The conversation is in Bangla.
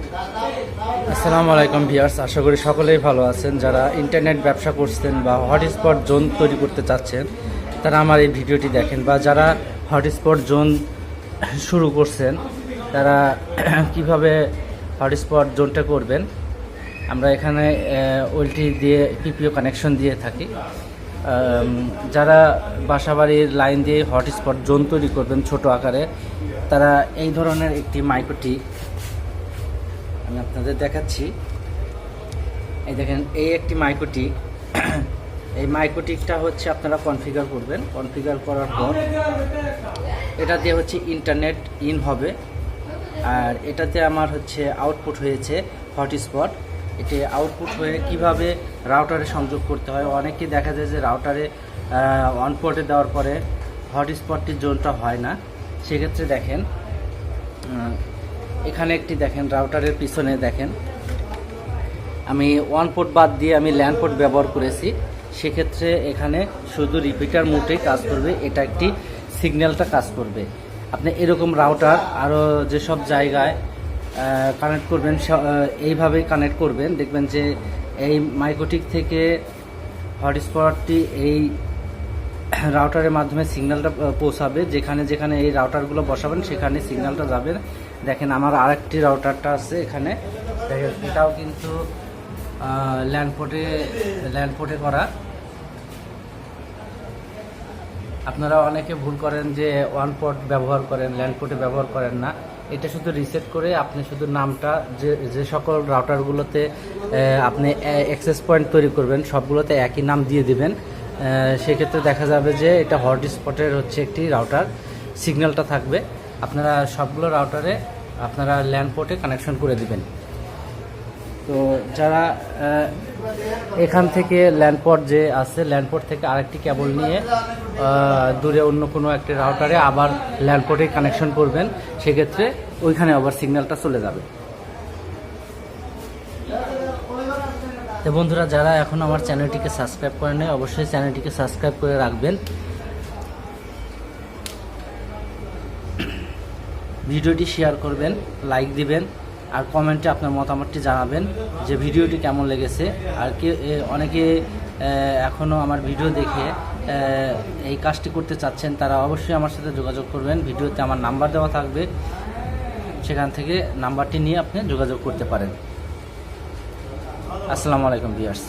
আসসালামু আলাইকুম ভিউয়ার্স, আশা করি সকলেই ভালো আছেন। যারা ইন্টারনেট ব্যবসা করছেন বা হটস্পট জোন তৈরি করতে চাচ্ছেন তারা আমার এই ভিডিওটি দেখেন, বা যারা হটস্পট জোন শুরু করছেন তারা কিভাবে হটস্পট জোনটা করবেন। আমরা এখানে ওএলটি দিয়ে পিপিও কানেকশন দিয়ে থাকি। যারা বাসাবাড়ির লাইন দিয়ে হটস্পট জোন তৈরি করবেন ছোট আকারে, তারা এই ধরনের একটি মাইক্রোটি আমি আপনাদের দেখাচ্ছি। এই দেখেন, এই একটি মাইক্রোটিক। এই মাইক্রোটিকটা হচ্ছে আপনারা কনফিগার করবেন। কনফিগার করার পর এটা দিয়ে হচ্ছে ইন্টারনেট ইন হবে, আর এটাতে আমার হচ্ছে আউটপুট হয়েছে হটস্পট। এটি আউটপুট হয়ে কিভাবে রাউটারে সংযোগ করতে হয়। অনেকে দেখা যায় যে রাউটারে অন পোর্টে দেওয়ার পরে হটস্পটটির জোনটা হয় না। সেক্ষেত্রে দেখেন, এখানে একটি দেখেন রাউটারের পিছনে দেখেন আমি ওয়ান পোর্ট বাদ দিয়ে আমি ল্যান পোর্ট ব্যবহার করেছি। সেক্ষেত্রে এখানে শুধু রিপিটার মোটেই কাজ করবে, এটা একটি সিগন্যালটা কাজ করবে। আপনি এরকম রাউটার আরও যেসব জায়গায় কানেক্ট করবেন এইভাবেই কানেক্ট করবেন। দেখবেন যে এই মাইক্রোটিক থেকে হটস্পটটি এই রাউটারের মাধ্যমে সিগন্যালটা পৌঁছাবে। যেখানে যেখানে এই রাউটারগুলো বসাবেন সেখানে সিগন্যালটা যাবে। দেখেন আমার আরেকটি রাউটারটা আছে এখানে, দেখেন এটাও কিন্তু ল্যান্ড পোর্টে করা। আপনারা অনেকে ভুল করেন যে ওয়ান পোর্ট ব্যবহার করেন, ল্যান্ড পোর্টে ব্যবহার করেন না। এটা শুধু রিসেট করে আপনি শুধু নামটা যে সকল রাউটারগুলোতে আপনি অ্যাক্সেস পয়েন্ট তৈরি করবেন সবগুলোতে একই নাম দিয়ে দিবেন। সেক্ষেত্রে দেখা যাবে যে এটা হটস্পটের হচ্ছে একটি রাউটার সিগন্যালটা থাকবে। আপনারা সবগুলো রাউটারে আপনারা ল্যান্ড পোর্টে কানেকশন করে দিবেন। তো যারা এখান থেকে ল্যান্ড পোর্ট যে আছে, ল্যান্ড পোর্ট থেকে আরেকটি কেবল নিয়ে দূরে অন্য কোনো একটি রাউটারে আবার ল্যান্ড পোর্টে কানেকশন করবেন, সেক্ষেত্রে ওইখানে আবার সিগন্যালটা চলে যাবে। তো বন্ধুরা, যারা এখন আমার চ্যানেলটিকে সাবস্ক্রাইব করেন নাই, অবশ্যই চ্যানেলটিকে সাবস্ক্রাইব করে রাখবেন। ভিডিওটি শেয়ার করবেন, লাইক দিবেন, আর কমেন্টে আপনার মতামতটি জানাবেন যে ভিডিওটি কেমন লেগেছে। আর অনেকে এখনও আমার ভিডিও দেখে এই কাজটি করতে চাচ্ছেন, তারা অবশ্যই আমার সাথে যোগাযোগ করবেন। ভিডিওতে আমার নাম্বার দেওয়া থাকবে, সেখান থেকে নাম্বারটি নিয়ে আপনি যোগাযোগ করতে পারেন। আসসালামু আলাইকুম ভিউয়ার্স।